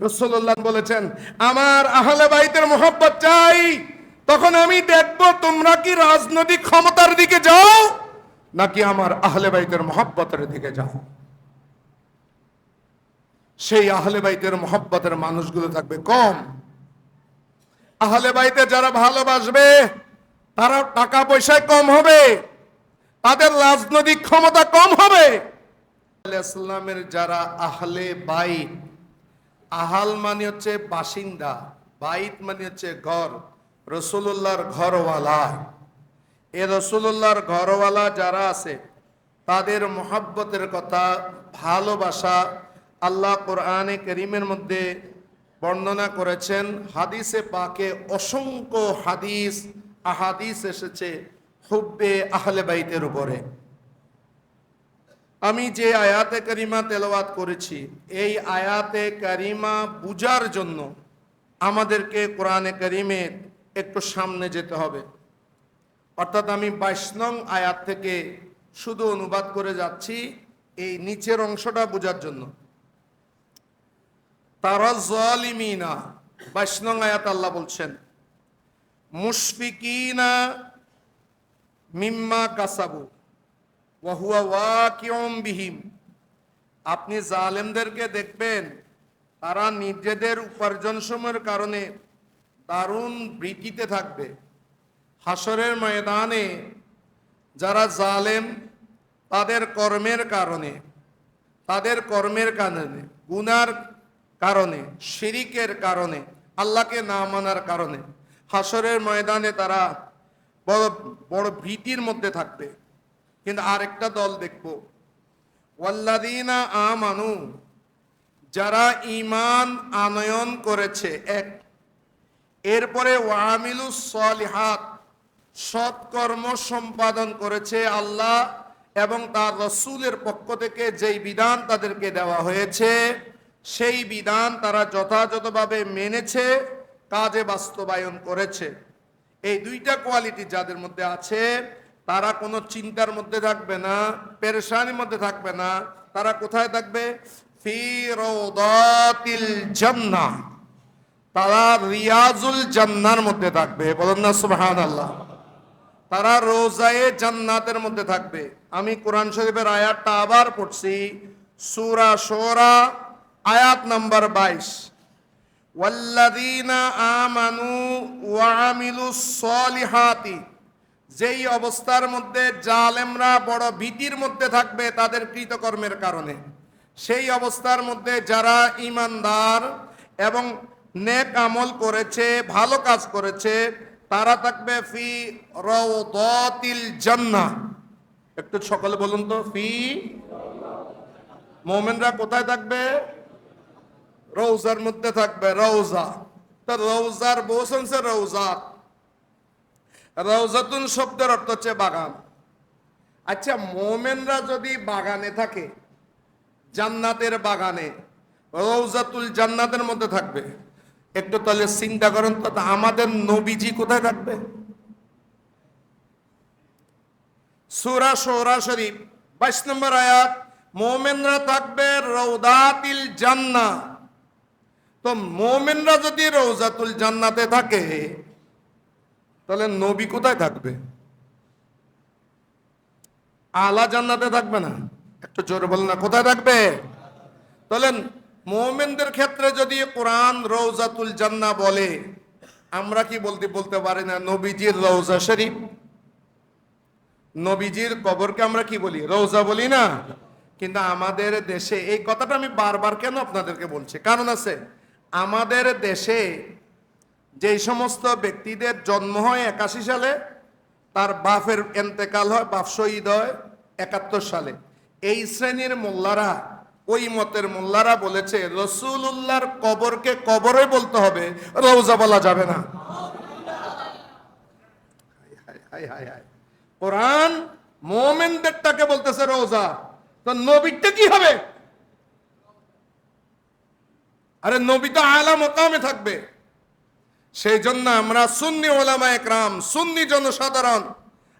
রাসূলুল্লাহ বলেছেন, আমার আহলে বাইতের মহব্বত চাই, তখন আমি দেখব তোমরা কি রাজনৈতিক ক্ষমতার দিকে যাও নাকি আমার আহলে বাইতের মহব্বতের দিকে যাও। সেই আহলে বাইতের মহব্বতের মানুষগুলো থাকবে কম। আহলে বাইতে যারা ভালোবাসবে তারা টাকা পয়সায় কম হবে, তাদের রাজনৈতিক ক্ষমতা কম হবে। ইসলামের যারা আহলে বাইত, আহাল মানে হচ্ছে বাসিন্দা, বাইত মানে হচ্ছে ঘর, রাসূলুল্লাহর ঘরওয়ালা। এ রাসূলুল্লাহর ঘরওয়ালা যারা আছে তাদের মহব্বতের কথা, ভালোবাসা আল্লাহ কোরআনে কারীমের মধ্যে বর্ণনা করেছেন। হাদিসে পাকে অসংখ্য আহাদিস এসেছে হুব্বে আহলে বাইতের উপরে। আমি যে আয়াতে কারিমা তেলাওয়াত করেছি, এই আয়াতে কারিমা বুঝার জন্য আমাদেরকে কোরআনে কারিমে একটু সামনে যেতে হবে। অর্থাৎ আমি 22 নং আয়াত থেকে শুধু অনুবাদ করে যাচ্ছি এই নিচের অংশটা বোঝার জন্য। তারা জালিমিনা, 22 নং আয়াত আল্লাহ বলছেন, মুশফিকিনা মিম্মা কাসাবু ওয়া হুয়া ওয়াকিউম বিহিম। আপনি জালেমদেরকে দেখবেন তারা নিজেদের উপার্জন সময়ের কারণে দারুণ ভীতিতে থাকবে। হাসরের ময়দানে যারা জালেম তাদের কর্মের কারণে, গুনার কারণে, শিরিকের কারণে, আল্লাহকে না মানার কারণে হাসরের ময়দানে তারা বড় বড় ভীতির মধ্যে থাকবে। কিন্তু আরেকটা দল দেখব, ওয়াল্লাযীনা আমানু, যারা ঈমান আনয়ন করেছে এক, এরপরে ওয়ামিলুস সলিহাত, সৎকর্ম সম্পাদন করেছে আল্লাহ এবং তার রাসূলের পক্ষ থেকে যেই বিধান তাদেরকে দেওয়া হয়েছে সেই বিধান তারা যথাযথভাবে মেনেছে, কাজে বাস্তবায়ন করেছে। এই দুইটা কোয়ালিটি যাদের মধ্যে আছে তারা কোনো চিন্তার মধ্যে থাকবে না, পেরেশানির মধ্যে থাকবে না। তারা কোথায় থাকবে? ফি রাউদাতিল জান্নাহ, তারা রিয়াজুল জান্নার মধ্যে থাকবে। বলেন না সুবহানাল্লাহ। তারা রোজায়ে জান্নাতের মধ্যে থাকবে। আমি কোরআন শরীফের আয়াতটা আবার পড়ছি, সূরা শুরা আয়াত নাম্বার 22, ওয়াল্লাযীনা আমানু ওয়া আমিলুস সলিহাতি, যেই অবস্থার মধ্যে জালেমরা বড় ভীতির মধ্যে থাকবে তাদের কৃতকর্মের কারণে, সেই অবস্থার মধ্যে যারা ঈমানদার এবং নেক আমল করেছে, ভালো কাজ করেছে, তারা থাকবে ফি রাউদাতিল জান্নাহ। একটু সকলে বলুন তো, ফি, মুমিনরা কোথায় থাকবে? রওজার মধ্যে থাকবে। রওজা, তো রওজার বসন সে রওজাত, রওজাতুন শব্দের অর্থ হচ্ছে বাগান। আচ্ছা, মুমিনরা যদি বাগানে থাকে, জান্নাতের বাগানে, রওজাতুল জান্নাতের মধ্যে থাকবে, একটু তাহলে চিন্তা করেন তো আমাদের নবীজি কোথায় থাকবে? সূরা শুরা শরীফ 22 নম্বর আয়াত, মুমিনরা থাকবে রওদাতিল জান্নাহ। তো মুমিনরা যদি রওজাতুল জান্নাতে থাকে তাহলে নবী কোথায় থাকবে? আলা জান্নাতে থাকবে না? একটু জোরে বলেন না, কোথায় থাকবে? তাহলে মুমিনদের ক্ষেত্রে যদি কোরআন রওজাতুল জান্নাহ বলে, আমরা কি বলতে পারি না নবীজির রওজা শরীফ? নবীজির কবরকে আমরা কি বলি? রওজা বলি না? কিন্তু আমাদের দেশে এই কথাটা আমি বারবার কেন আপনাদেরকে বলছি, কারণ আছে। আমাদের দেশে যেই সমস্ত ব্যক্তিদের জন্ম হয় 81 সালে, তার বাপের ইন্তেকাল হয়, বাপ শহীদ হয় 71 সালে, এই শ্রেণীর মোল্লারা, ওই মতের মোল্লারা বলেছে রাসূলুল্লাহর কবরকে কবরে বলতে হবে, রওজা বলা যাবে না। কোরআন মুমিনদেরটাকে বলতেছে রওজা, তো নবীটা কি হবে? আরে নবী তো আলা মাকামে থাকবে। সেই জন্য আমরা সুন্নি ওলামায়ে কেরাম, সুন্নি জনসাধারণ,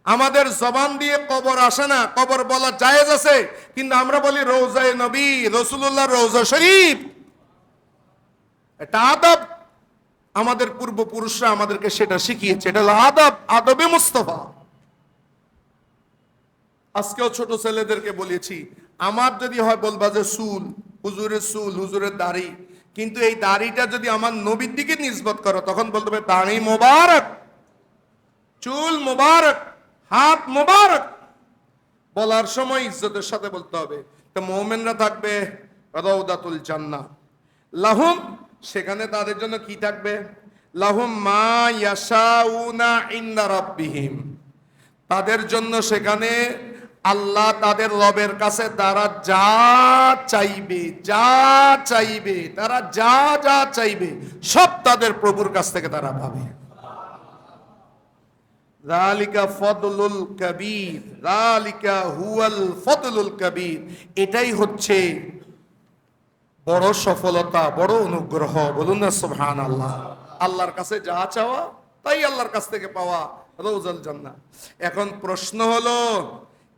আমাদের জবান দিয়ে কবর আসে না, কবর বলা জায়েজ আছে, কিন্তু আমরা বলি রওজায়ে নবী, রাসূলুল্লাহর রওজা শরীফ। এটা আদব। আমাদের পূর্বপুরুষরা আমাদেরকে সেটা শিখিয়েছে। এটা হলো আদব, আদবে মুস্তফা। আজকেও ছোট ছেলেদেরকে বলেছি, আমার যদি হয় বলবা যে চুল, হুজুরের চুল, হুজুরের দাড়ি, কিন্তু এই দাড়িটা যদি আমার নবীর দিকে নিসবত করো, তখন বলতে হবে দাড়ি মোবারক, চুল মোবারক, হাত মোবারক। বলার সময় ইজ্জতের সাথে বলতে হবে। তো মুমিনরা থাকবে রাউদাতুল জান্নাহ লাহুম, সেখানে তাদের জন্য কি থাকবে? লাহুম মা ইয়াশাউনা ইনদা রাব্বিহিম, তাদের জন্য সেখানে আল্লাহ তাদের রবের কাছে তারা যা চাইবে, যা চাইবে, তারা যা যা চাইবে সব তাদের প্রভুর কাছ থেকে তারা পাবে। যালিকা ফদলুল কবীর, যালিকা হুয়াল ফদলুল কবীর, এটাই হচ্ছে বড় সফলতা, বড় অনুগ্রহ। বলুন না সুবহানাল্লাহ। আল্লাহর কাছে যা চাওয়া তাই আল্লাহর কাছ থেকে পাওয়া, রওজাল জান্নাহ। এখন প্রশ্ন হলো,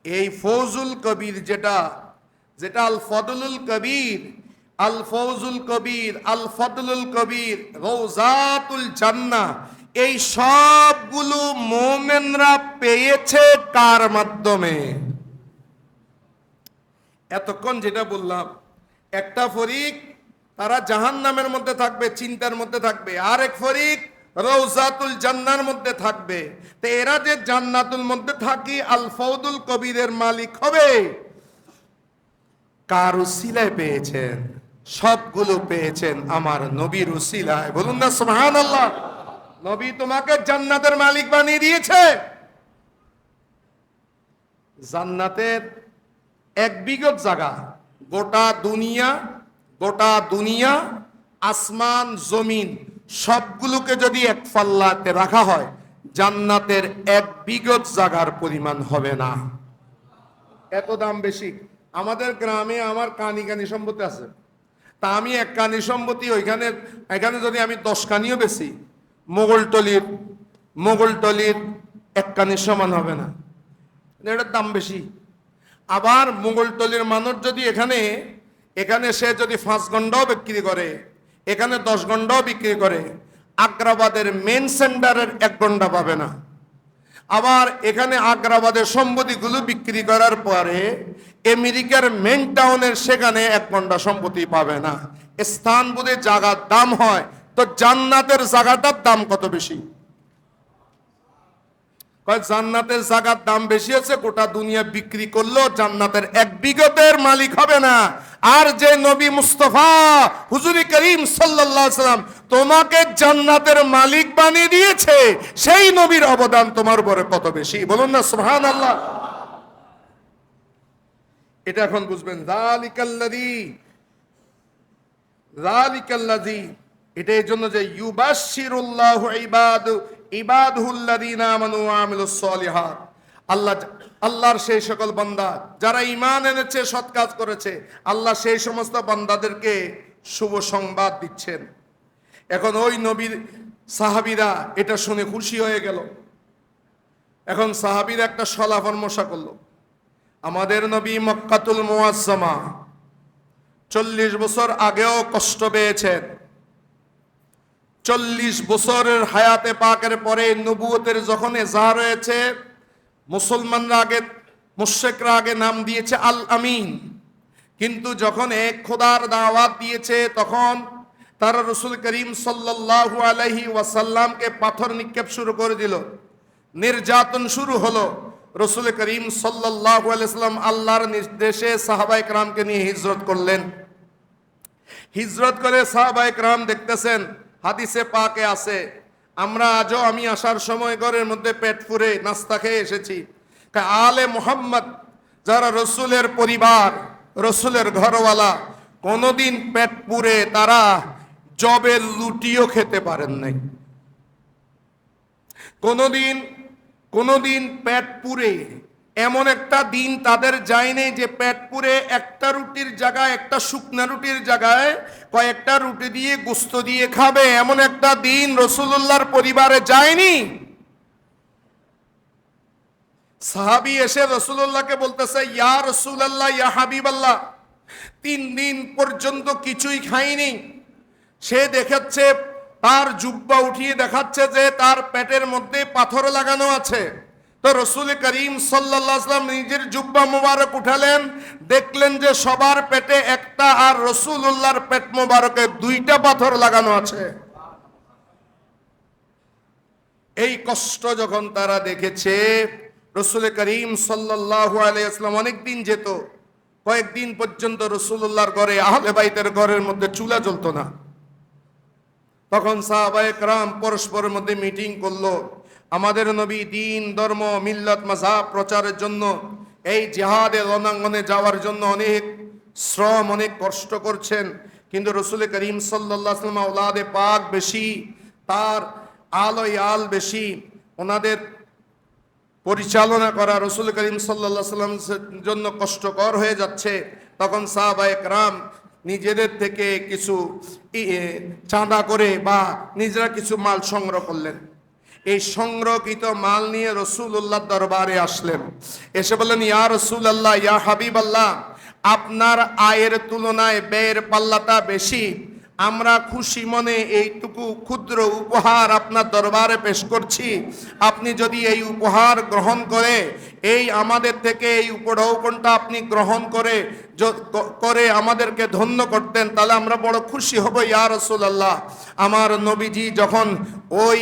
এই ফৌজুল কবির যেটা আল ফদলুল কবির, আল ফৌজুল কবির, আল ফদলুল কবির, রওজাতুল জান্নাহ, এই সবগুলো মুমিনরা পেয়েছে কার মাধ্যমে? এতক্ষণ যেটা বললাম, একটা ফরিক তারা জাহান্নামের মধ্যে থাকবে, চিন্তার মধ্যে থাকবে, আর এক ফরিক রওজাতুল জান্নার মধ্যে থাকবে। তো এরা যে জান্নাতুল মধ্যে থাকি আল ফৌদুল কবিরের মালিক হবে, কার উসিলায় পেয়েছেন? সবগুলো পেয়েছেন আমার নবীর উসিলায়। বলুন না সুবহানাল্লাহ। নবী তোমাকে জান্নাতের মালিক বানিয়ে দিয়েছে। জান্নাতের এক বিগত জায়গা, গোটা দুনিয়া, আসমান জমিন সবগুলোকে যদি এক পাল্লাতে রাখা হয়, জান্নাতের এক বিগত জায়গার পরিমাণ হবে না। এত দাম বেশি। আমাদের গ্রামে আমার কানি সম্পত্তি আছে, তা আমি এক কানি সম্পত্তি এখানে যদি আমি 10 কানিও বেশি, মোগলটলির এক কানির সমান হবে না, এটার দাম বেশি। আবার মোগলটলির মানুষ যদি এখানে সে যদি 5 গন্ডাও বিক্রি করে, এখানে 10 গন্ডাও বিক্রি করে, আগ্রাবাদের মেন সেন্টারের 1 গন্ডা পাবে না। আবার এখানে আগ্রাবাদের সম্পত্তিগুলো বিক্রি করার পরে আমেরিকার মেন টাউনের সেখানে 1 গন্ডা সম্পত্তি পাবে না। স্থান বুঝে জায়গার দাম হয়, তো জান্নাতের জায়গাটার দাম কত বেশি? জান্নাতের জায়গার দাম বেশি আছে, গোটা দুনিয়া বিক্রি করলেও জান্নাতের এক বিগতের মালিক হবে না। আর যে নবী মুস্তাফা হুজুর করিম সাল্লাল্লাহু আলাইহি সাল্লাম তোমাকে জান্নাতের মালিক বানিয়ে দিয়েছে, সেই নবীর অবদান তোমার উপরে কত বেশি? বলুন না সুবহানাল্লাহ। এটা এখন বুঝবেন। যালিকাল্লাযী, এটা এই জন্য যে ইউবাশশিরুল্লাহু ইবাদুহুল্লাযীনা আমানু ওয়া আমিলুস সলিহাত, আল্লাহর সেই সকল বান্দা যারা ঈমান এনেছে, সৎ কাজ করেছে, আল্লাহ সেই সমস্ত বান্দাদেরকে শুভ সংবাদ দিচ্ছেন। এখন ওই নবীর সাহাবীরা এটা শুনে খুশি হয়ে গেল। এখন সাহাবীরা একটা সলা পরামর্শ করলো, আমাদের নবী মক্কাতুল মুআজ্জামা 40 বছর আগেও কষ্ট পেয়েছেন। 40 বছরের হায়াতে পাকের পরে নবুয়তের যখন এজাহার হয়েছে, মুসলমানরা আগে, মুশরিকরা আগে নাম দিয়েছে আল আমিন, কিন্তু যখন এক খোদার দাওয়াত দিয়েছে, তখন তারা রাসূল করিম সাল্লাল্লাহু আলাইহি ওয়াসাল্লামকে পাথর নিক্ষেপ শুরু করে দিল, নির্যাতন শুরু হলো। রাসূল করিম সাল্লাল্লাহু আলাইহি ওয়াসাল্লাম আল্লাহর নির্দেশে সাহাবায়ে কেরামকে নিয়ে হিজরত করলেন। হিজরত করে সাহাবায়ে কেরাম দেখতেছেন, হাদিসে পাকে আছে, আমরা আজও, আমি আসার সময় ঘরের মধ্যে পেট পুরে নাস্তা খেয়ে এসেছি। আলে মুহাম্মদ যারা রসুলের পরিবার, রসুলের ঘরওয়ালা, কোনোদিন পেট পুরে তারা জবের লুটিও খেতে পারেন নাই। কোনোদিন পেট পুরে এমন একটা দিন তাদের যায়নি যে পেট পুরে একটা রুটির জায়গায়, একটা শুকনা রুটির জায়গায় কয়েকটা রুটি দিয়ে গোস্ত দিয়ে খাবে, এমন একটা দিন রাসূলুল্লাহর পরিবারে যায়নি। সাহাবী এসে রাসূলুল্লাহকে বলতেছে, ইয়া রাসূলুল্লাহ, ইয়া হাবিবাল্লাহ, 3 দিন পর্যন্ত কিছুই খাইনি, সে দেখাচ্ছে, তার জুব্বা উঠিয়ে দেখাচ্ছে যে তার পেটের মধ্যে পাথর লাগানো আছে। তো রসুল করিম সাল্লাল্লাহু আলাইহি ওয়াসাল্লাম নিজের জুব্বা মুবারক উঠালেন, দেখলেন যে সবার পেটে একটা আর রাসূলুল্লাহর পেট মুবারকে দুইটা পাথর লাগানো আছে। এই কষ্ট যখন তারা দেখেছে, রসুল করিম সাল্লাল্লাহু আলাইহি ওয়াসাল্লাম অনেকদিন যেত, কয়েকদিন পর্যন্ত রাসূলুল্লাহর ঘরে, আহলে বাইতের ঘরের মধ্যে চুলা জ্বলতো না। তখন সাহাবায়ে কেরাম পরস্পরের মধ্যে মিটিং করলো, আমাদের নবী দিন, ধর্ম, মিল্লাত, মাযহাব প্রচারের জন্য এই জিহাদের রণাঙ্গনে যাওয়ার জন্য অনেক শ্রম, অনেক কষ্ট করছেন, কিন্তু রসুল করিম সাল্লাল্লাহু আলাইহি ওয়াসাল্লাম আওলাদে পাক বেশি, তার আল বেশি, ওনাদের পরিচালনা করা রসুল করিম সাল্লাল্লাহু আলাইহি ওয়াসাল্লামের জন্য কষ্টকর হয়ে যাচ্ছে। তখন সাহাবায়ে কেরাম নিজেদের থেকে কিছু চাঁদা করে বা নিজেরা কিছু মাল সংগ্রহ করলেন। এই সংগ্রহকৃত মাল নিয়ে রাসূলুল্লাহর দরবারে আসলেন, এসে বললেন, ইয়া রাসূলুল্লাহ, ইয়া হাবিবাল্লাহ, আপনার আয়ের তুলনায় ব্যয়ের পাল্লাটা বেশি, আমরা খুশি মনে এইটুকু ক্ষুদ্র উপহার আপনার দরবারে পেশ করছি। আপনি যদি এই উপহার গ্রহণ করে, এই আমাদের থেকে এই উপঢৌকনটা আপনি গ্রহণ করে আমাদেরকে ধন্য করতেন, তাহলে আমরা বড় খুশি হব ইয়া রাসূলুল্লাহ। আমার নবীজি যখন ওই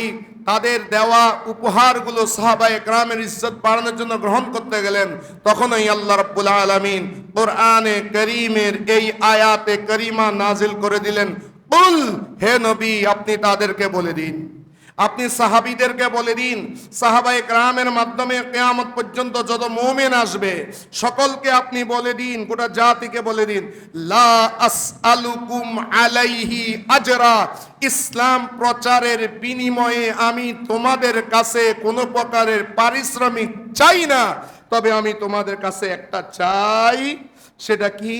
তাদের দেওয়া উপহারগুলো সাহাবায়ে কেরামের ইজ্জত বাড়ানোর জন্য গ্রহণ করতে গেলেন, তখনই আল্লাহ রাব্বুল আলামিন কোরআনে কারীমের এই আয়াতে কারিমা নাজিল করে দিলেন, কুল, হে নবী, আপনি তাদেরকে বলে দিন, আপনি সাহাবীদেরকে বলে দিন, সাহাবায়ে কেরামের মাধ্যমে কিয়ামত পর্যন্ত যত মুমিন আসবে সকলকে আপনি বলে দিন, গোটা জাতিকে বলে দিন, লা আসআলুকুম আলাইহি আজরা, ইসলাম প্রচারের বিনিময়ে আমি তোমাদের কাছে কোনো প্রকারের পারিশ্রমিক চাই না, তবে আমি তোমাদের কাছে একটা চাই, সেটা কি?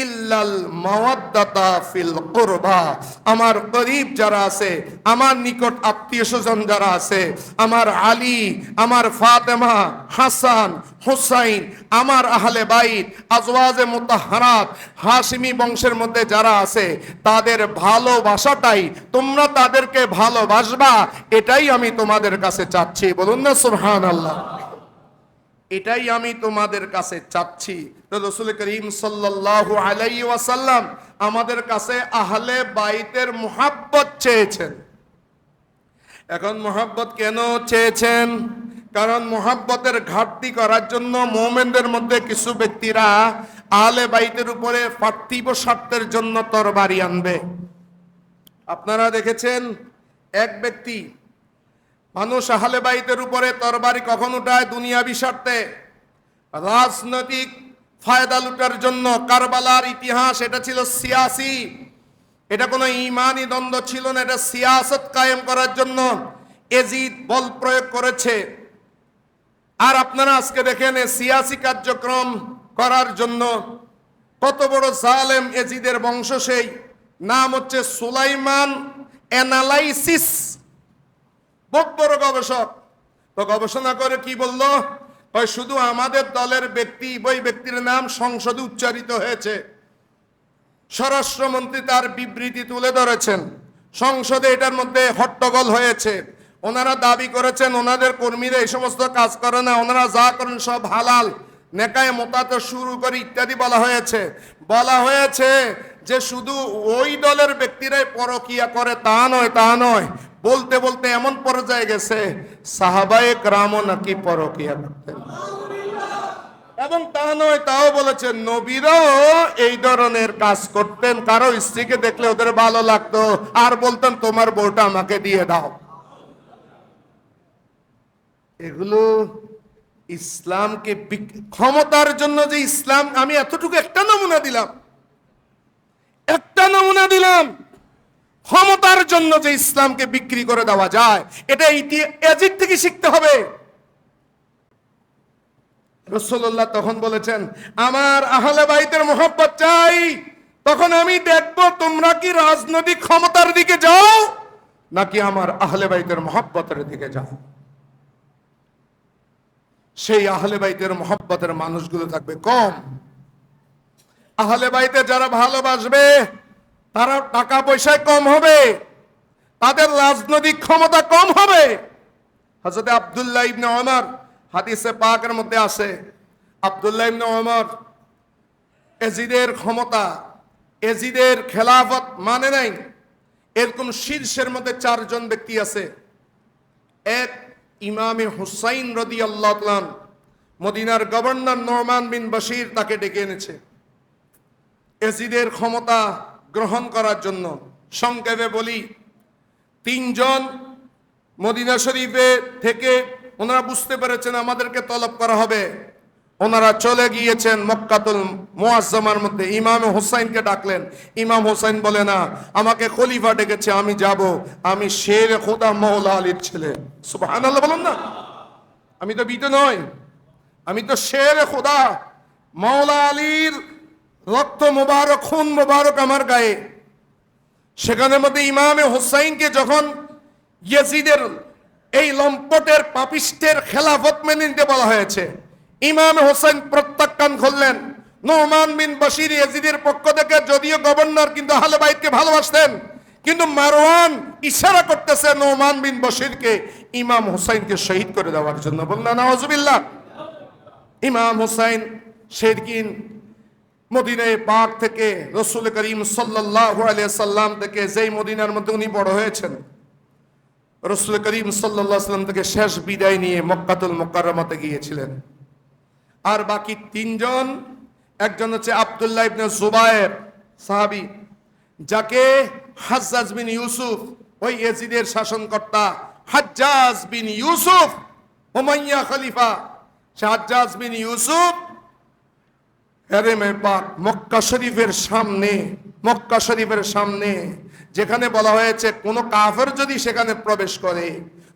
ইল্লাল মাওয়াদ্দাতা ফিল কুরবা, আমার গরীব যারা আছে, আমার নিকট আত্মীয় স্বজন যারা আছে, আমার আলী, আমার ফাতেমা, হাসান, হুসাইন, আমার আহলে বাইত, আজওয়াজে মুতাহহারাত, হাশিমি বংশের মধ্যে যারা আছে, তাদের ভালোবাসাটাই, তোমরা তাদেরকে ভালোবাসবা, এটাই আমি তোমাদের কাছে চাচ্ছি। বলুন না সুবহানাল্লাহ। এটাই আমি তোমাদের কাছে চাচ্ছি। তো রাসূল করিম সাল্লাল্লাহু আলাইহি ওয়াসাল্লাম আমাদের কাছে আহলে বাইতের মুহাব্বত চেয়েছেন। এখন মুহাব্বত কেন চেয়েছেন? কারণ মুহাব্বতের ঘাটতি করার জন্য মুমিনদের মধ্যে কিছু ব্যক্তিরা আহলে বাইতের উপরে পার্থিব স্বার্থের জন্য তরবারি আনবে। আপনারা দেখেছেন, এক ব্যক্তি, মানুষ আহলে বাইতের উপরে তরবারি কখন উঠায়? দুনিয়াবি স্বার্থে, রাজনৈতিক ফায়দা লুটার জন্য। কারবালার ইতিহাস, এটা ছিল সিয়াসি, এটা কোনো ইমানি দ্বন্দ্ব ছিল না, এটা সিয়াসত কায়েম করার জন্য এজিদ বল প্রয়োগ করেছে। আর আপনারা আজকে দেখেন, সিয়াসি কার্যক্রম করার জন্য কত বড় জালেম এজিদের বংশ, সেই নাম হচ্ছে সুলাইমান অ্যানালাইসিস, বহুত বড় গবেষক। তো গবেষণা করে কি বলল? শুধু আমাদের দলের ব্যক্তি, ওই ব্যক্তির নাম সংসদে উচ্চারিত হয়েছে, স্বরাষ্ট্রমন্ত্রী তার বিবৃতি তুলে ধরেছেন, সংসদে এটার মধ্যে হট্টগোল হয়েছে। ওনারা দাবি করেছেন ওনাদের কর্মীরা এই সমস্ত কাজ করে না, ওনারা যা করেন সব হালাল, নেকায় মোতাতে শুরু করে ইত্যাদি বলা হয়েছে যে শুধু ওই দলের ব্যক্তিরাই পরকিয়া করে তা নয়, বলতে বলতে এমন পর্যায়ে গেছে সাহাবায়ে কেরামও নাকি পরকিয়া করতেন। এবং তা নয়, তাও বলেছেন নবীরাও এই ধরনের কাজ করতেন, কারো স্ত্রীকে দেখলে ওদের ভালো লাগতো আর বলতেন তোমার বউটা আমাকে দিয়ে দাও। এগুলো ইসলামকে ক্ষমতার জন্য যে ইসলাম, আমি এতটুকু একটা নমুনা দিলাম, ক্ষমতার জন্য যে ইসলামকে বিক্রি করে দেওয়া যায়, এটা এজিদ থেকে শিখতে হবে। রাসূলুল্লাহ তখন বলেছেন, আমার আহলে বাইতের মুহাব্বত চাই, তখন আমি দেখব তোমরা কি রাজনৈতিক ক্ষমতার দিকে যাও নাকি আমার আহলে বাইতের মুহাব্বতের দিকে যাও। সেই আহলে বাইতের মুহাব্বতের মানুষগুলো থাকবে কম। আহলে বাইতে যারা ভালোবাসবে তারা টাকা পয়সায় কম হবে, তাদের রাজনৈতিক ক্ষমতা কম হবে। হযরত আব্দুল্লাহ ইবনে ওমর, হাদিসে পাকের মধ্যে আছে, আব্দুল্লাহ ইবনে ওমর এজিদের ক্ষমতা, এজিদের খেলাফত মানে নাই। এরকম শীর্ষের মধ্যে 4 জন ব্যক্তি আছে। এক, ইমামে হুসাইন রাদিয়াল্লাহু তাআলা, মদিনার গভর্নর নোমান বিন বশির তাকে ডেকে এনেছে এজিদের ক্ষমতা গ্রহণ করার জন্য। সংক্ষেপে বলি, 3 জন মদিনা শরীফে থেকে ওনারা বুঝতে পেরেছেন আমাদেরকে তলব করা হবে। ওনারা চলে গিয়েছেন মক্কাতুল মুআজ্জামার মধ্যে, ইমাম হুসাইনকে ডাকলেন। ইমাম হুসাইন বলে, না, আমাকে খলিফা ডেকেছে, আমি যাব, আমি শের খোদা মওলা আলীর ছেলে। সুবহানাল্লাহ বলুন না, আমি তো বিতে নই, আমি তো শের খোদা মওলা আলীর রক্ত মোবারক, খুন মোবারক আমার গায়ে। সেখানের মধ্যে ইমামে হুসাইনকে যখন ইয়াজিদের এই লম্পটের পাপিষ্টের খেলাফত মেনে নিতে বলা হয়েছে, ইমাম হোসেন প্রত্যাখ্যান করলেন। নোমান বিন বশির ইয়াজিদের পক্ষ থেকে, যদিও গভর্নর, কিন্তু আহলে বাইতকে ভালোবাসতেন, কিন্তু মারওয়ান ইশারা করতেছে নোমান বিন বশিরকে ইমাম হোসেনকে শহীদ করে দেওয়ার জন্য। বললেন নাউজুবিল্লাহ। ইমাম হোসেন শেরকিন মদিনায় পাক থেকে, রাসূল করিম সাল্লাল্লাহু আলাইহি সাল্লাম থেকে, যেই মদিনার মধ্যে উনি বড় হয়েছেন, রাসূল করিম সাল্লাল্লাহু আলাইহি সাল্লাম থেকে শেষ বিদায় নিয়ে মক্কাতুল মুকাররমাতে গিয়েছিলেন। আর বাকি 3 জন, একজন হচ্ছে আব্দুল্লাহ ইবনে জুবায়ের সাহাবী, যাকে হাজ্জাজ বিন ইউসুফ, ওই ইয়াজিদের শাসনকর্তা হাজ্জাজ বিন ইউসুফ, উমাইয়া খলিফা, হাজ্জাজ বিন ইউসুফ হেরেমে পাক মক্কা শরীফের সামনে, মক্কা শরীফের সামনে যেখানে বলা হয়েছে কোন কাফের যদি সেখানে প্রবেশ করে,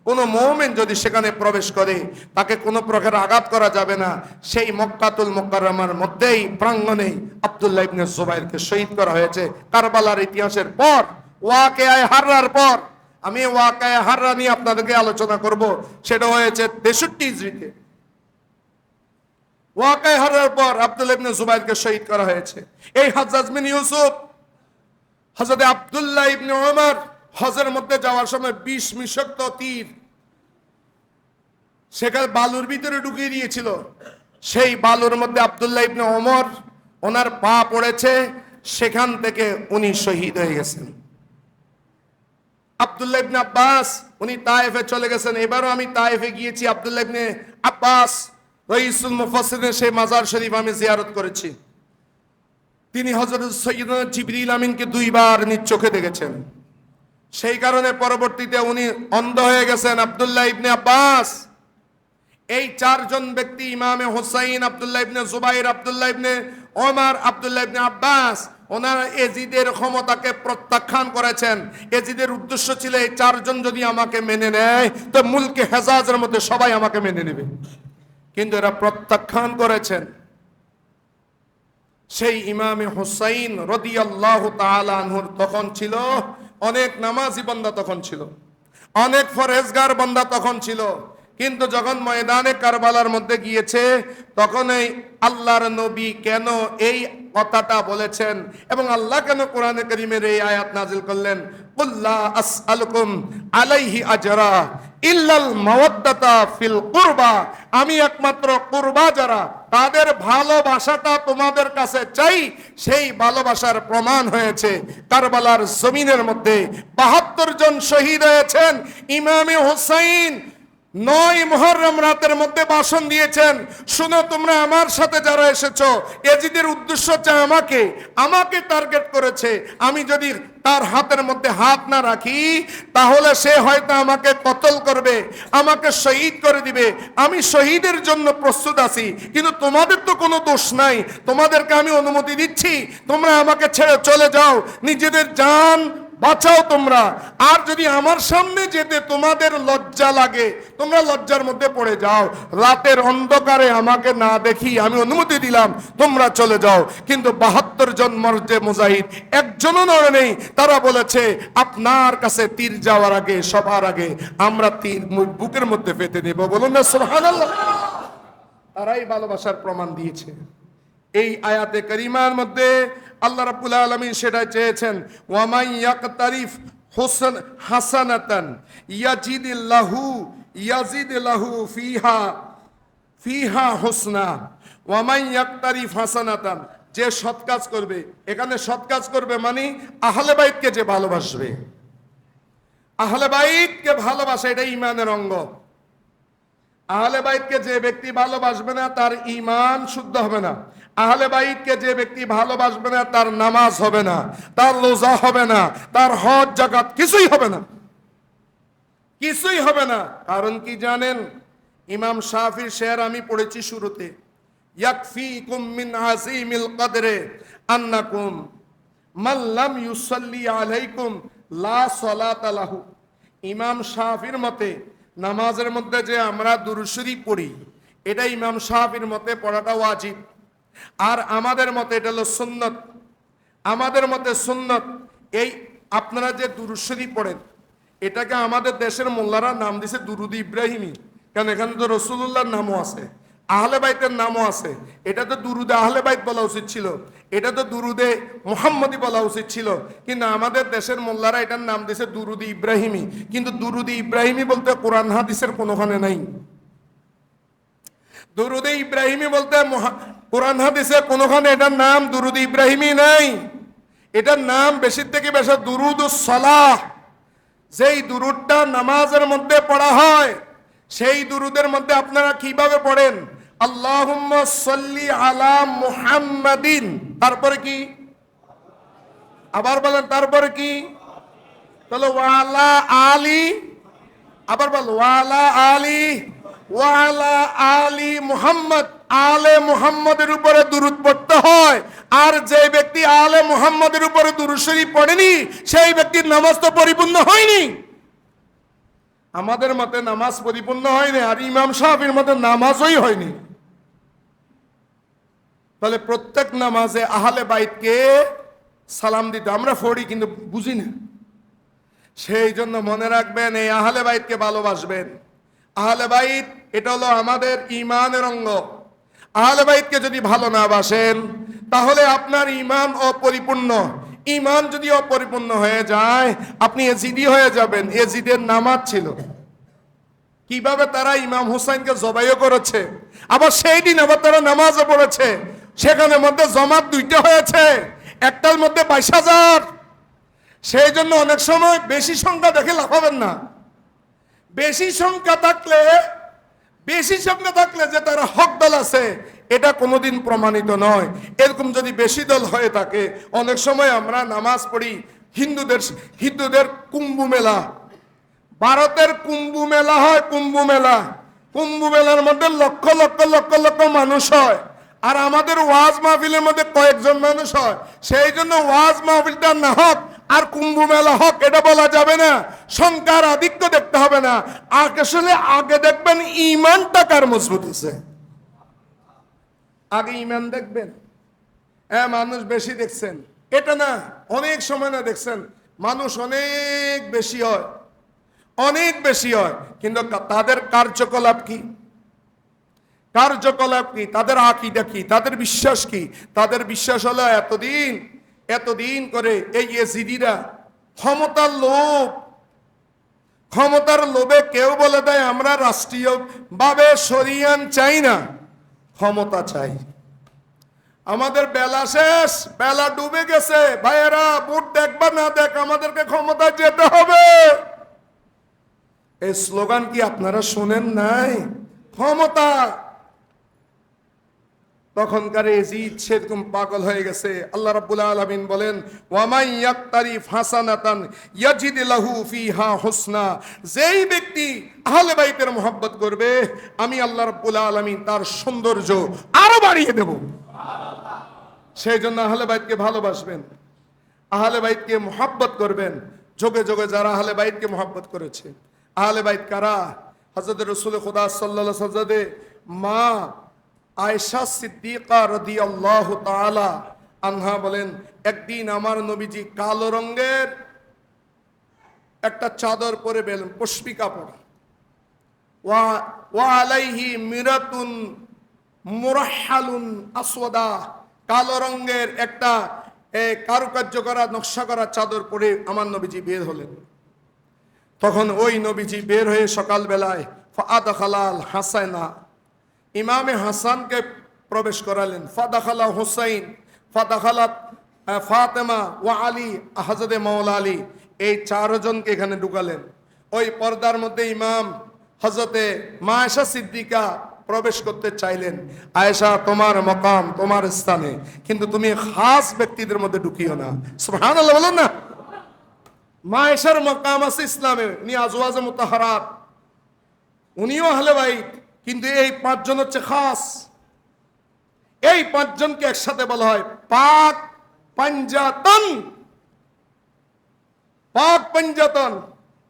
কোন মুমিন যদি সেখানে প্রবেশ করে, তাকে কোনো প্রকার আঘাত করা যাবে না, সেই মক্কাতুল মুকাররমার মধ্যেই, প্রাঙ্গণেই আব্দুল্লাহ ইবনে জুবাইরকে শহীদ করা হয়েছে। কারবালার ইতিহাসের পর, ওয়াকিয়ায়ে হাররার পর, আমি ওয়াকিয়ায়ে হাররা নিয়ে আপনাদেরকে আলোচনা করব। সেটা হয়েছে 63 হিজরিতে। ওয়াকিয়ায়ে হাররার পর আব্দুল্লাহ ইবনে জুবাইরকে শহীদ করা হয়েছে। এই হাজ্জাজ বিন ইউসুফ হযরত আব্দুল্লাহ ইবনে ওমর হজের মধ্যে যাওয়ার সময় 20 মিশক্ত তীর সেখানে বালুর ভিতরে ঢুকিয়ে দিয়েছিল। সেই বালুর মধ্যে আব্দুল্লাহ ইবনে ওমর, ওনার পা পড়েছে, সেখান থেকে উনি শহীদ হয়ে গেছেন। আব্দুল্লাহ ইবনে আব্বাস, উনি তায়েফে চলে গেছেন। এবারও আমি তায়েফে গিয়েছি, আব্দুল্লাহ ইবনে আব্বাস রাইসুল মুফাসসিরিন সেই মাজার শরীফ আমি জিয়ারত করেছি। তিনি হযরত সৈয়দনা জিবরিল আমিনকে 2 বার নিজ চোখে দেখেছেন। সেই কারণে পরবর্তীতে উনি অন্ধ হয়ে গেছেন। আব্দুল্লাহ ইবনে আব্বাস, এই 4 জন ব্যক্তি, ইমামে হুসাইন, আব্দুল্লাহ ইবনে জুবাইর, আব্দুল্লাহ ইবনে ওমর, আব্দুল্লাহ ইবনে আব্বাস, ওনারা এজিদের ক্ষমতাকে প্রত্যাখ্যান করেছেন। এজিদের উদ্দেশ্য ছিল এই 4 জন যদি আমাকে মেনে নেয় তো মুলকে হেজাজের মধ্যে সবাই আমাকে মেনে নেবে, কিন্তু এরা প্রত্যাখ্যান করেছেন। সেই ইমামে হুসাইন রাদিয়াল্লাহু তাআলা আনহুর তখন ছিল অনেক নামাজি বান্দা, তখন ছিল অনেক ফরহেজগার বান্দা, তখন ছিল। কিন্তু যখন ময়দানে কারবালার মধ্যে গিয়েছে, তখন এই আল্লাহর নবী কেন এই কথাটা বলেছেন এবং আল্লাহ কেন কোরআনে কারীমের এই আয়াত নাজিল করলেন, কুল্লা আসআলুকুম আলাইহি আজরা ইল্লাল মাওয়াদ্দাতা ফিল কুরবা, আমি একমাত্র কুরবা যারা, তাদের ভালোবাসাটা তোমাদের কাছে চাই। সেই ভালোবাসার প্রমাণ হয়েছে কারবালার জমিনের মধ্যে 72 জন শহীদ হয়েছেন। ইমামে হুসাইন 9 মুহররম রাতের মধ্যে ভাষণ দিয়েছেন, শুনো তোমরা আমার সাথে যারা এসেছো, এজিদের উদ্দেশ্য হচ্ছে আমাকে টার্গেট করেছে। আমি যদি তার হাতের মধ্যে হাত না রাখি তাহলে সে হয়তো আমাকে কতল করবে, আমাকে শহীদ করে দিবে। আমি শহীদের জন্য প্রস্তুত আছি, কিন্তু তোমাদের তো কোনো দোষ নাই, তোমাদেরকে আমি অনুমতি দিচ্ছি, তোমরা আমাকে ছেড়ে চলে যাও, নিজেদের জান বাঁচাও তোমরা। আর যদি আমার সামনে যেতে তোমাদের লজ্জা লাগে, তোমরা লজ্জার মধ্যে পড়ে যাও, রাতের অন্ধকারে আমাকে না দেখি আমি অনুমতি দিলাম, তোমরা চলে যাও। কিন্তু 72 জন মর্জে মুজাহিদ একজনও নড়ে নেই। তারা বলেছে আপনার কাছে তীর যাওয়ার আগে, সবার আগে আমরা তীর বুকের মধ্যে পেতে নেব। বলুন না সুবহানাল্লাহ। তারাই ভালোবাসার প্রমাণ দিয়েছে। এই আয়াতে কারিমার মধ্যে আল্লাহ রাব্বুল আলামিন সেটাই চেয়েছেন, ওয়ামাই ইয়াকতারিফ হাসানাতান ইয়াজিদিল্লাহু ফিহা হুসনা। ওয়ামাই ইয়াকতারিফ হাসানাতান, যে সৎ কাজ করবে, এখানে সৎ কাজ করবে মানে আহলে বাইতকে যে ভালোবাসবে। আহলে বাইতকে ভালোবাসা এটা ঈমানের অঙ্গ। আহলে বাইতকে যে ব্যক্তি ভালোবাসবে না তার ঈমান শুদ্ধ হবে না। আহলে বাইতকে যে ব্যক্তি ভালোবাসবে না তার নামাজ হবে না, তার রোজা হবে না, তার হজ যাকাত কিছুই হবে না, কিছুই হবে না। কারণ কি জানেন? ইমাম শাফির শের আমি পড়েছি শুরুতে, ইয়াকফিকুম মিন আযীমিল কদরে আন্নাকুম মান লাম ইউসাল্লি আলাইকুম লা সালাতা লাহু। ইমাম শাফির মতে নামাজের মধ্যে যে আমরা দুরূদ শরীফ পড়ি, এটা ইমাম শাফির মতে পড়াটা ওয়াজিব, আর আমাদের মতে এটা হলো সুন্নত। আমাদের মতে সুন্নত। এই আপনারা যে দুরূদ শরীফ পড়েন, এটাকে আমাদের দেশের মোল্লারা নাম দিছে দুরুদ ইব্রাহিমী। কারণ এখানে তো রাসূলুল্লাহর নামও আছে, আহলে বাইতের নামও আছে। এটা তো দুরুদে আহলে বাইত বলা উচিত ছিল, এটা তো দুরুদে মুহাম্মদী বলা উচিত ছিল। কিন্তু আমাদের দেশের মোল্লারা এটার নাম দিয়েছে দুরুদি ইব্রাহিমী। কিন্তু দুরুদি ইব্রাহিমী বলতে কোরআন হাদিসের কোনোখানে নাই। দুরুদে ইব্রাহিমী বলতে কোরআন হাদিসের কোনোখানে এটার নাম দুরুদি ইব্রাহিমী নাই। এটার নাম বেশির থেকে বেশি দুরুদুস সালাহ। যেই দুরুদটা নামাজের মধ্যে পড়া হয়, সেই দুরুদের মধ্যে আপনারা কিভাবে পড়েন? আল্লাহুম্মা সাল্লি আলা মুহাম্মাদিন, তারপরে কি? আবার বলেন, তারপরে কি? তাহলে ওয়ালা আলী, আবার বল ওয়ালা আলী, ওয়ালা আলী মুহাম্মদ, আলে মুহাম্মদের উপরে দুরুদ পড়তে হয়। আর যে ব্যক্তি আলে মুহাম্মদের উপরে দুরুদ শরীফ পড়েনি, সেই ব্যক্তির নামাজ তো পরিপূর্ণ হয়নি। আমাদের মতে নামাজ পরিপূর্ণ হয়নি, আর ইমাম সাহেবের মতে নামাজই হয়নি। তাহলে প্রত্যেক নামাজে আহলে বাইতকে সালাম দিতে আমরা পড়ি কিন্তু বুঝি না। সেই জন্য মনে রাখবেন, এই আহলে বাইতকে ভালোবাসবেন। আহলে বাইত এটা হলো আমাদের ঈমানের অঙ্গ। আহলে বাইতকে যদি ভালো না বাসেন তাহলে আপনার ঈমান অপরিপূর্ণ। ঈমান যদি অপরিপূর্ণ হয়ে যায় আপনি এজিদি হয়ে যাবেন। এজিদের নামাজ ছিল, কিভাবে তারা ইমাম হুসাইনকে জবাইও করেছে, আবার সেই দিন আবার তারা নামাজও পড়েছে। সেখানে মধ্যে জমাত দুইটা হয়েছে, একটার মধ্যে 22,000। সেই জন্য অনেক সময় বেশি সংখ্যা দেখে লাভ হবেন না। বেশি সংখ্যা থাকলে যে তারা হক দল আছে, এটা কোনোদিন প্রমাণিত নয়। এরকম যদি বেশি দল হয়ে থাকে, অনেক সময় আমরা নামাজ পড়ি হিন্দুদের কুম্ভ মেলা, ভারতের কুম্ভ মেলা হয়। কুম্ভ মেলার মধ্যে লক্ষ লক্ষ লক্ষ লক্ষ মানুষ হয়, আর আমাদের ওয়াজ মাহফিলের মধ্যে কয়েকজন মানুষ হয়। সেই জন্য ওয়াজ মাহফিলটা না হোক আর কুম্ভ মেলা হোক এটা বলা যাবে না। সংখ্যার আধিক্য দেখতে হবে না, আসলে আগে দেখবেন ঈমানটা কার মজবুত আছে। আগে ঈমান দেখবেন। হ্যাঁ, মানুষ বেশি দেখছেন এটা না, অনেক সময় না দেখছেন মানুষ অনেক বেশি হয়, অনেক বেশি হয়, কিন্তু তাদের কার্যকলাপ কি? তাদের আকীদা কি? তাদের বিশ্বাস কি? তাদের বিশ্বাস হলো এতদিন করে এই ইয়েজিদিরা ক্ষমতার লোভে কেউ বলে দেয় আমরা রাষ্ট্রীয়ভাবে শরিয়ান চাই না, ক্ষমতা চাই। আমাদের বেলা শেষ, বেলা ডুবে গেছে, ভাইয়েরা ভোট দেখবা না দেখ আমাদেরকে ক্ষমতা যেতে হবে। এই স্লোগান কি আপনারা শোনেন নাই? ক্ষমতা। তখনকার এজিদ সেরকম পাগল হয়ে গেছে। আল্লাহ রাব্বুল আলামিন বলেন, ওয়ামাই ইয়াকতারিফ হাসানাতান ইয়াজিদ লাহু ফিহা হুসনা। যেই ব্যক্তি আহলে বাইতের মহব্বত করবে, আমি আল্লাহ রাব্বুল আলামিন তার সৌন্দর্য আরো বাড়িয়ে দেব। সেই জন্য আহলে বাইতকে ভালোবাসবেন, আহলে বাইতকে মহব্বত করবেন। যোগে যোগে যারা আহলে বাইতকে মহব্বত করেছে। আহলে বাইত কারা? হযরত রাসূল খুদা সাল্লাল্লাহু আলাইহি ওয়াসাল্লাম মা আয়েশা সিদ্দিকা রাদিয়াল্লাহু তাআলা আনহা বলেন, একদিন আমার নবীজি কালো রঙের একটা চাদর পরে বেলেন, পুষ্পিকা পরা, ওয়া আলাইহি মিরাতুন মুরাহহালুন আসওয়াদা, কালো রঙের একটা কারুকার্য করা নকশা করা চাদর পরে আমার নবীজি বের হলেন। তখন ওই নবীজি বের হয়ে সকালবেলায় ফাদাখালাল হাসানা, ইমামে হাসানকে প্রবেশ করালেন। ফাদাখালা হুসাইন, ফাদাখালাত ফাতেমা ওয়া আলী, হযরতে মাওলা আলী, এই চারজনকে এখানে ঢুকালেন। ওই পর্দার মধ্যে ইমাম হযরতে মা আয়েশা সিদ্দিকা প্রবেশ করতে চাইলেন। আয়েশা, তোমার মকাম তোমার স্থানে, কিন্তু তুমি খাস ব্যক্তিদের মধ্যে ঢুকিও না। সুবহানাল্লাহ বলেন না। মা আয়েশার মকাম আছে ইসলামে, উনি আজওয়াজে মুতাহহারাত, উনিও আহলে বাইত, কিন্তু এই পাঁচজন হচ্ছে খাস। এই পাঁচজনকে একসাথে বলা হয় পাক পাঞ্জাতন। পাক পাঞ্জাতন,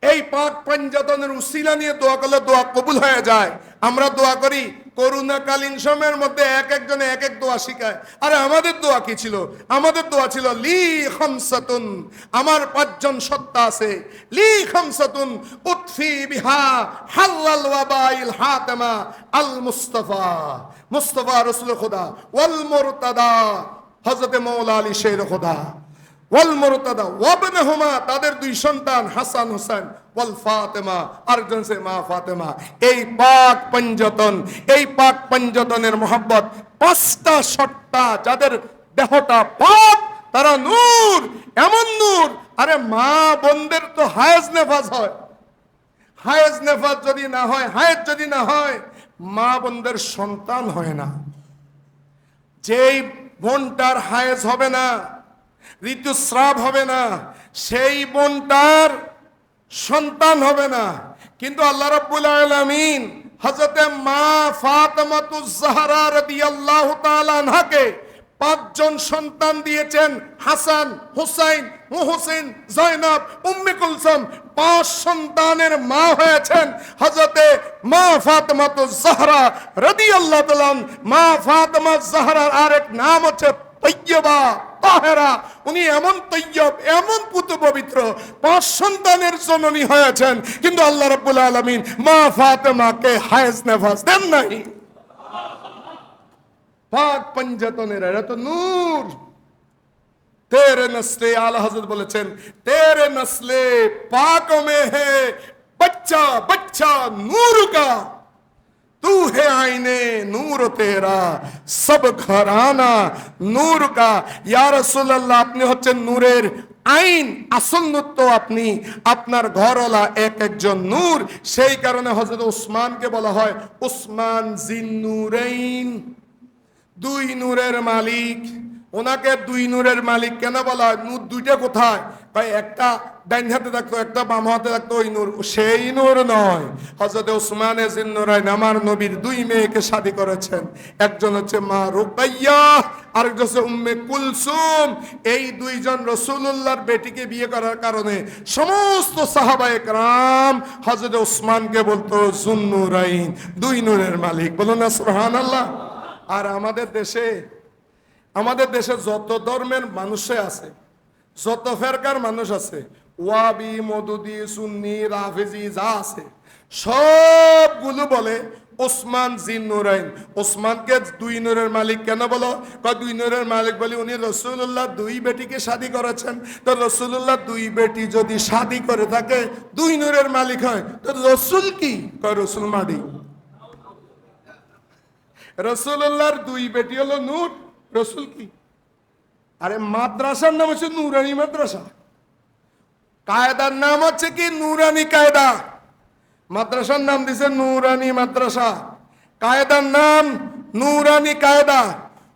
এই পাক পাঞ্জাতনের উসিলা নিয়ে দোয়া করলে দোয়া কবুল হয়ে যায়। আমরা দোয়া করি, করোনাকালীন সময়ের মধ্যে এক একজনে এক এক দোয়া শিখায়। আরে আমাদের দোয়া কি ছিল? আমাদের দোয়া ছিল লি খামসাতুন, আমার পাঁচজন সত্তা আছে। লি খামসাতুন উতফি বিহা হাল্লাল ওয়াবাইল হাতেমা আল মুস্তাফা, মুস্তাফা রাসূল খোদা, ওয়াল মুরতাদা হযরতে মাওলা আলী শের খোদা, ওয়াল মুরতাদা ওয়াবনহুমা, তাদের দুই সন্তান হাসান হোসেন, ওয়াল ফাতেমা, আরেকজন সে মা ফাতেমা। এই পাক পঞ্জতন, এই পাক পঞ্জতনের মোহাব্বত, পাঁচটা সত্তা যাদের দেহটা পাক, তারা নূর, এমন নূর। আরে মা বোনদের তো হায়েজ নেফাজ হয়, হায়েজ নেফাজ যদি না হয়, হায়েজ যদি না হয়, মা বোনদের সন্তান হয় না। যেই বোনটার হায়েজ হবে না, ঋতুস্রাব হবে না, সেই বোনটার সন্তান হবে না। কিন্তু আল্লাহ রাব্বুল আলামিন হযরতে মা ফাতেমাতুজ জাহরা রাদিয়াল্লাহু তাআলা আনহাকে পাঁচজন সন্তান দিয়েছেন। হাসান, হুসাইন, মুহসিন, জয়নব, উম্মে কুলসুম। পাঁচ সন্তানের মা হয়েছেন হযরতে মা ফাতেমাতুজ জাহরা রাদিয়াল্লাহু তাআলা। মা ফাতেমা জাহরার আরেক নাম হচ্ছে তৈয়বা, তাহেরা। উনি এমন তৈয়ব, এমন পুত পবিত্র, পাঁচ সন্তানের জননী হয়েছেন, কিন্তু আল্লাহ রাব্বুল আলামিন মা ফাতেমাকে হায়েজ নেফাজ দেন নাই। পাক পঞ্জতনের এরা তো নূর। তেরে নসলে, আলা হযরত বলেছেন, তেরে নসলে পাক মে হে बच्चा बच्चा नूर का, तू है आईने नूर तेरा सब घराना नूर का। या रसूल अल्लाह, আপনি হচ্ছেন নূরের আইন, আসল নূর তো আপনি, আপনার ঘরওয়ালা এক একজন নূর। সেই কারণে হযরত উসমানকে বলা হয় উসমান জিন নূরাইন, দুই নূরের মালিক। ওনাকে দুই নূরের মালিক কেন বলা হয়? নূর দুইটা কোথায়? ভাই, একটা ডাইন হাতে থাকতো, একটা বাম হাতে থাকতো, ওই নূর সেই নূর নয়। হযরত উসমান জিন নূরাইন আমার নবীর দুই মেয়েকে শাদী করেছেন। একজন হচ্ছে মা রুকাইয়া, আরেকজন হচ্ছে উম্মে কুলসুম। এই দুইজন রাসূলুল্লাহর বেটিকে বিয়ে করার কারণে সমস্ত সাহাবায়ে কেরাম হযরত উসমানকে বলতো জুন নূরাইন, দুই নূরের মালিক। বলুন না সুবহানাল্লাহ। আর আমাদের দেশে যত ধর্মের মানুষে আছে, যত ফেরকার মানুষ আছে, ওয়াবি, মদুদি, সুন্নি, রাফেজি যা আছে, সবগুলো বলে ওসমান জিন নূরাইন। ওসমানকে দুই নূরের মালিক কেন বলো? দুই নূরের মালিক বলে উনি রাসূলুল্লাহ দুই বেটিকে শাদী করেছেন। তো রাসূলুল্লাহ দুই বেটি যদি শাদী করে থাকে, দুই নূরের মালিক হয়, তো রাসূল কি? রাসূল মাটি। রাসূলুল্লাহর দুই বেটি হলো নূর, রাসূল কি? আরে মাদ্রাসার নাম হচ্ছে নুরানি মাদ্রাসা, কায়দার নাম হচ্ছে কি? নুরানি কায়দা। মাদ্রাসার নাম দিছে নুরানি মাদ্রাসা, কায়দার নাম নুরানি কায়দা।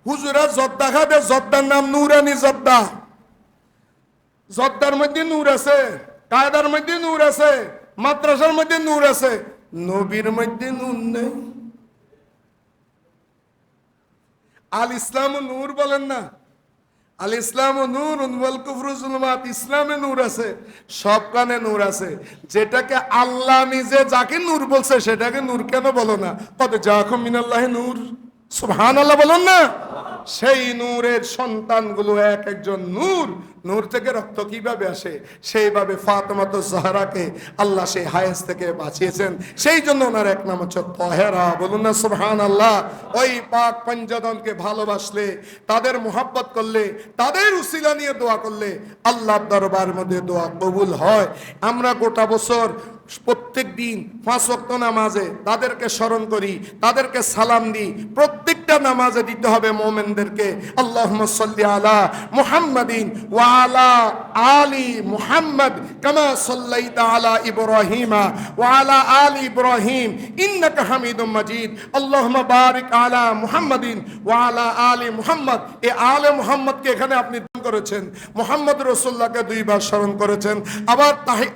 হুজুরা জর্দা খাবে, জর্দার নাম নুরানি জর্দা। জর্দার মধ্যে নূর আছে, কায়দার মধ্যে নূর আছে, মাদ্রাসার মধ্যে নূর আছে, নবীর মধ্যে নূর নেই। আল ইসলাম নূর বলেন না, আল ইসলাম নূর ওয়াল কুফরু যুলুমাত। ইসলামে নূর আছে, সব কানে নূর আছে। যেটাকে আল্লাহ নিজে যাকে নূর বলছে সেটাকে নূর কেন বলো না? কদ জাকুম মিনাল্লাহি নূর, সুবহানাল্লাহ বলুন না। সেই নূরের সন্তানগুলো এক একজন নূর। নূর থেকে রক্ত কিভাবে আসে, সেইভাবে ফাতেমাতু জাহরাকে আল্লাহ সেই হায়েস থেকে বাঁচিয়েছেন। সেই জন্য ওনার এক নাম হচ্ছে তাহেরা। বলুন না সুবহানাল্লাহ। ওই পাক পঞ্চদনকে ভালোবাসলে, তাদের মুহাব্বত করলে, তাদের উসিলা নিয়ে দোয়া করলে আল্লাহর দরবারের মধ্যে দোয়া কবুল হয়। আমরা গোটা বছর প্রত্যেক দিন 5 ওয়াক্ত নামাজে তাদেরকে স্মরণ করি, তাদেরকে সালাম দিই। প্রত্যেকটা নামাজে দিতে হবে মুমিনদেরকে আল্লাহুম্মা সাল্লি আলা মুহাম্মাদিন ওয়া আলা আলি মুহাম্মদ কামা সাল্লাইতা আলা ইব্রাহিমা ওয়া আলা আলি ইব্রাহিম ইন্নাকা হামিদুম মাজিদ। আল্লাহুম্মা বারিক আলা মুহাম্মাদিন ওয়া আলা আলি মুহাম্মদ। এই আলে মুহাম্মদকে এখানে আপনি করেছেন, মুহাম্মদ রাসূলুল্লাহকে 2 বার স্মরণ করেছেন। আবার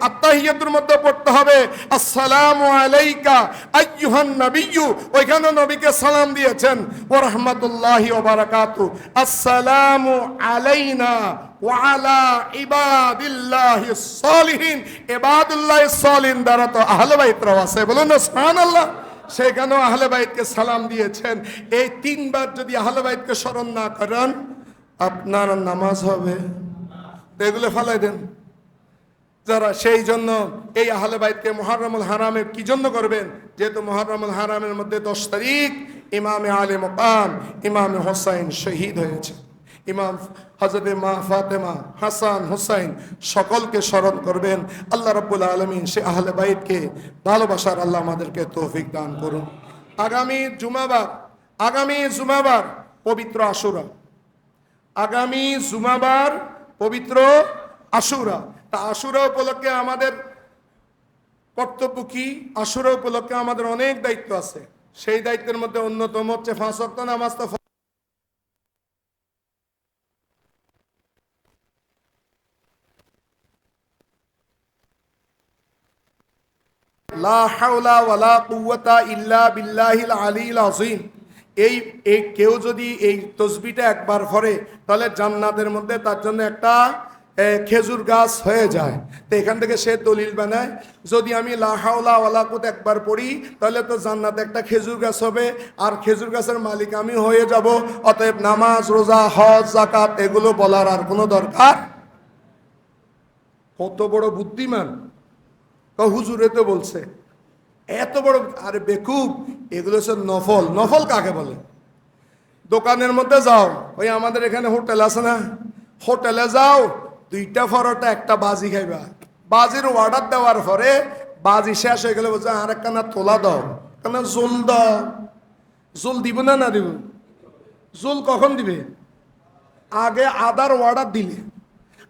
আত্তাহিয়াতুর মধ্যে পড়তে হবে আসসালামু আলাইকা আইয়ুহান নাবিয়্যু, ওইখানে নবীকে সালাম দিয়েছেন ওয়া রাহমাতুল্লাহি ওয়া বারাকাতুহু। আসসালামু আলাইনা ওয়া আলা ইবাদিল্লাহিস সালিহিন। ইবাদুল্লাহিস সালিহিন দ্বারা তো আহলে বাইতরাও আছে, বলুন না সুবহানাল্লাহ। সেখানেও আহলে বাইতকে সালাম দিয়েছেন। এই 3 বার যদি আহলে বাইতকে স্মরণ না করেন আপনার নামাজ হবে, এগুলো ফালাই দেন যারা। সেই জন্য এই আহলে বাইতকে মুহররমুল হারামে কি জন্য করবেন? যেহেতু মুহররমুল হারামের মধ্যে 10 তারিখ ইমামে আলে মুকাম ইমামে হোসাইন শহীদ হয়েছে। ইমাম হযরতে মা ফাতেমা, হাসান, হুসাইন সকলকে স্মরণ করবেন। আল্লাহ রাব্বুল আলামিন সে আহলে বাইতকে ভালোবাসার আল্লাহ আমাদেরকে তৌফিক দান করুন। আগামী জুমাবার পবিত্র আশুরা, আগামী জুমাবার পবিত্র আশুরা। তা আশুরা উপলক্ষে আমাদের কর্তব্য কি? আশুরা উপলক্ষে আমাদের অনেক দায়িত্ব আছে। সেই দায়িত্বের মধ্যে অন্যতম হচ্ছে 5 ওয়াক্ত নামাজ। তো লা হাওলা ওয়ালা কুওয়াতা ইল্লা বিল্লাহিল আলিয়্যিল আযীম। এই কেউ যদি এই তসবিহটা একবার পড়ে তাহলে জান্নাতের মধ্যে তার জন্য একটা খেজুর গাছ হয়ে যায়। তো এখান থেকে সে দলিল বানায়, যদি আমি লা হাওলা ওয়ালা কুওয়াতা একবার পড়ি তাহলে তো জান্নাতে একটা খেজুর গাছ হবে, আর খেজুর গাছের মালিক আমি হয়ে যাব। অতএব নামাজ, রোজা, হজ, যাকাত এগুলো বলার আর কোনো দরকার। কত বড় বুদ্ধিমান! হুজুরে তো বলছে, এত বড়। আরে বেকুব, এগুলো হচ্ছে নফল। নফল কাকে বলে? দোকানের মধ্যে যাও, ওই আমাদের এখানে হোটেল আছে না, হোটেলে যাও, 2টা পরোটা একটা বাজি খাইবা। বাজির অর্ডার দেওয়ার পরে বাজি শেষ হয়ে গেলে বলছে আর একখানা তোলা দাও, কেন জোল দাও। জোল দিব না? না দিব। জোল কখন দিবে? আগে আদার অর্ডার দিলে,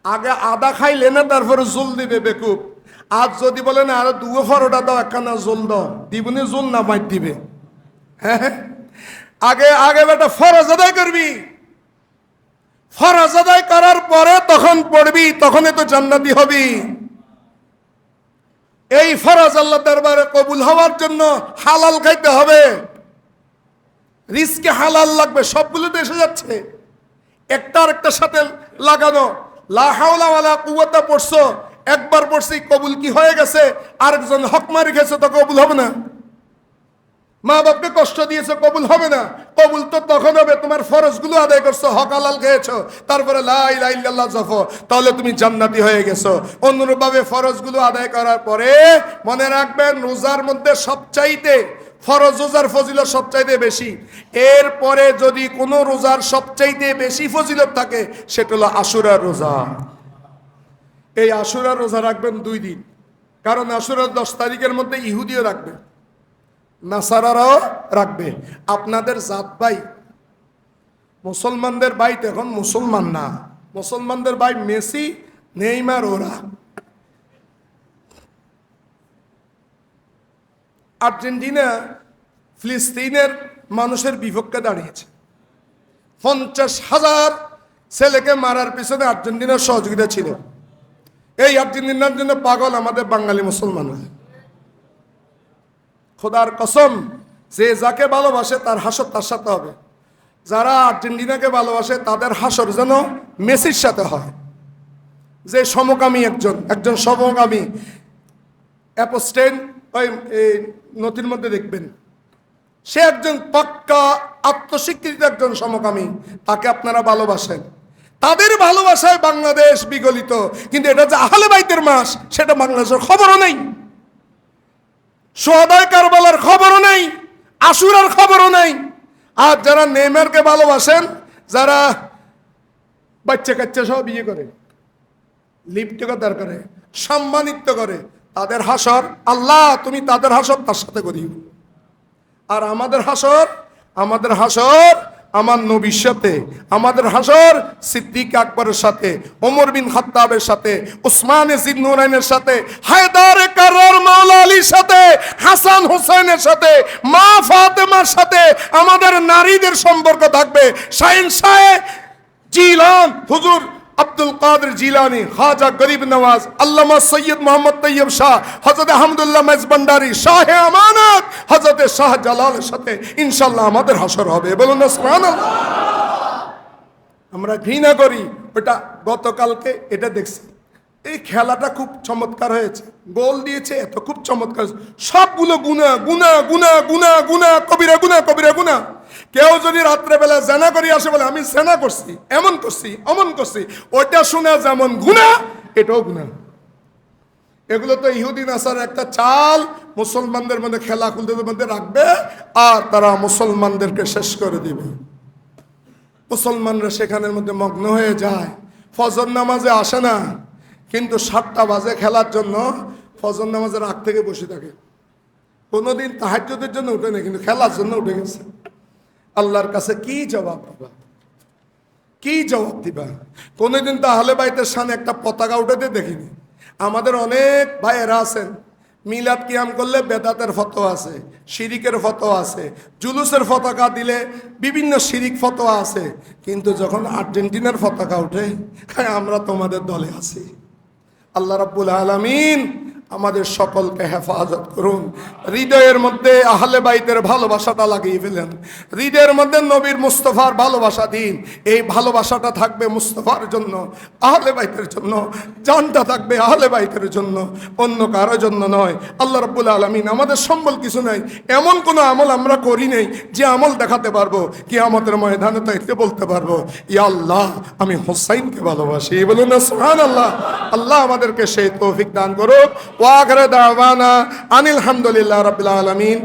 আগে আদা খাইলে না তারপরে জোল দিবে বেকুব। আজ যদি বলেন আরো 2 পরোটা দাও, একখানা জোল দাও, দিবনি জোল না মাইট দিবে। হ্যাঁ, আগে বেটা ফরজ আদায় করবি, ফরজ আদায় করার পরে তখন পড়বি, তখনই তো জান্নাতি হবি। এই ফরজ আল্লাহ দরবারে কবুল হওয়ার জন্য হালাল খাইতে হবে, রিজকে হালাল লাগবে। সবগুলো দেশে যাচ্ছে, একটা আরেকটার সাথে লাগানো। লা হাওলা ওয়ালা কুওয়াতা পড়ছো, একবার পড়ছি কবুল কি হয়ে গেছে, আরেকজন হক মারি গেছে তো কবুল হবে না। মা বাপকে কষ্ট দিয়েছো, কবুল হবে না। কবুল তো তখন হবে তোমার ফরজগুলো আদায় করছো, হক হালাল খেয়েছো, তারপরে লা ইলাহা ইল্লাল্লাহ জপো, তাহলে তুমি জান্নাতি হয়ে গেছো। অনুরূপভাবে ফরজগুলো আদায় করার পরে মনে রাখবেন, রোজার মধ্যে সবচাইতে ফরজ রোজার ফজিলত সবচাইতে বেশি। এরপরে যদি কোনো রোজার সবচাইতে বেশি ফজিলত থাকে সেটা হলো আশুরার রোজা। এই আশুরার রোজা রাখবেন 2 দিন, কারণ আশুরার 10 তারিখের মধ্যে ইহুদিও রাখবে, নাসারারাও রাখবে। আপনাদের জাত ভাই, মুসলমানদের ভাই তো এখন মুসলমান না, মুসলমানদের ভাই মেসি, নেইমার, ওরা। আর্জেন্টিনা ফিলিস্তিনের মানুষের বিপক্ষে দাঁড়িয়েছে। 50,000 ছেলেকে মারার পিছনে আর্জেন্টিনার সহযোগিতা ছিল। এই আর্জেন্টিনার জন্য পাগল আমাদের বাঙালি মুসলমানরা। খোদার কসম, যে যাকে ভালোবাসে তার হাসর তার সাথে হবে। যারা আর্জেন্টিনাকে ভালোবাসে তাদের হাসর যেন মেসির সাথে হয়। যে সমকামী, একজন সমকামী অ্যাপোস্টেন, ওই নথির মধ্যে দেখবেন, সে একজন পাক্কা আত্মস্বীকৃত একজন সমকামী, তাকে আপনারা ভালোবাসেন। তাদের ভালোবাসায় বাংলাদেশ বিগলিত, কিন্তু এটা যে আহলে বাইতের মাস সেটা বাংলাদেশের খবরও নেই, সোহাদায়ে কারবালার খবরও নেই, আশুরার খবরও নেই। আর যারা নেইমারকে ভালোবাসেন, যারা বাচ্চা কাচ্চা সব বিয়ে করে, লিপ্টকতার করে, সম্মানিত করে, তাদের হাসর আল্লাহ তুমি তাদের হাসর তার সাথে করিও। আর আমাদের হাসর আমার নবীর সাথে, আমাদের হাসর সিদ্দিক আকবরের সাথে, ওমর বিন খাত্তাবের সাথে, উসমান জিন্নুরাইনের সাথে, হায়দারে কাররার মাওলা আলীর সাথে, হাসান হোসেনের সাথে, মা ফাতেমার সাথে আমাদের নারীদের সম্পর্ক থাকবে। শাহিন শাহ জিলান, হুজুর আব্দুল কাদের জিলানি, খাজা গরিব নওয়াজ, আল্লামা সৈয়দ মোহাম্মদ তৈয়ব শাহ, হযরত আহমদুল্লাহ মেজবান্ডারি, শাহে আমানত হযরত শাহ জালালের সাথে ইনশাআল্লাহ আমাদের হাসর হবে। বলুন না সুবহানাল্লাহ। আমরা ঘৃণা করি ওটা। গতকালকে এটা দেখছি, এই খেলাটা খুব চমৎকার হয়েছে, গোল দিয়েছে, এত খুব চমৎকার, সবগুলো গুনাহ গুনাহ গুনাহ গুনাহ গুনাহ, কবিরা গুনাহ কবিরা গুনাহ। কেউ যদি রাত্রেবেলা জেনা করি আসে বলে আমি জেনা করছি, এমন করছি অমন করছি, ওইটা শুনে যেমন গুনাহ এটাও গুনাহ। এগুলো তো ইহুদি নাসার একটা চাল, মুসলমানদের মধ্যে খেলা খুলতে মধ্যে রাখবে আর তারা মুসলমানদেরকে শেষ করে দিবে। মুসলমানরা সেখানের মধ্যে মগ্ন হয়ে যায়, ফজর নামাজে আসে না, কিন্তু 7টা বাজে খেলার জন্য ফজর নামাজের আগ থেকে বসে থাকে। কোনোদিন তাহাজ্জুদের জন্য উঠে না, কিন্তু খেলার জন্য উঠে গেছে। আল্লাহর কাছে কি জবাব দিবা, কি জবাব দিবা? কোনোদিন তো আহলে বাইতের সামনে একটা পতাকা উঠাতে দেখিনি। আমাদের অনেক ভাইয়েরা আছেন, মিলাদ কিয়াম করলে বেদাতের ফতোয়া আছে, শিরিকের ফতোয়া আছে, জুলুসের পতাকা দিলে বিভিন্ন শিরিক ফতোয়া আছে, কিন্তু যখন আর্জেন্টিনার পতাকা উঠে আমরা তোমাদের দলে আছি। আল্লাহ রাব্বুল আলামিন আমাদের সকলকে হেফাজত করুন। হৃদয়ের মধ্যে আহলে বাইতের ভালোবাসাটা লাগিয়ে ফেলেন, হৃদয়ের মধ্যে নবীর মুস্তফার ভালোবাসা দিন। এই ভালোবাসাটা থাকবে মুস্তফার জন্য, আহলে বাইতের জন্য, জানটা থাকবে আহলে বাইতের জন্য, অন্য কারোর জন্য নয়। আল্লাহ রাব্বুল আলামিন, আমাদের সম্বল কিছু নাই, এমন কোনো আমল আমরা করি নেই যে আমল দেখাতে পারবো কিয়ামতের ময়দানে তাইতে বলতে পারবো ইয়া আল্লাহ আমি হোসাইনকে ভালোবাসি। বলুন না সুবহানাল্লাহ। আল্লাহ আমাদেরকে সেই তৌফিক দান করুক। ওয়া আখিরু দাওয়ানা আনিল হামদুলিল্লাহি রাব্বিল আলামিন।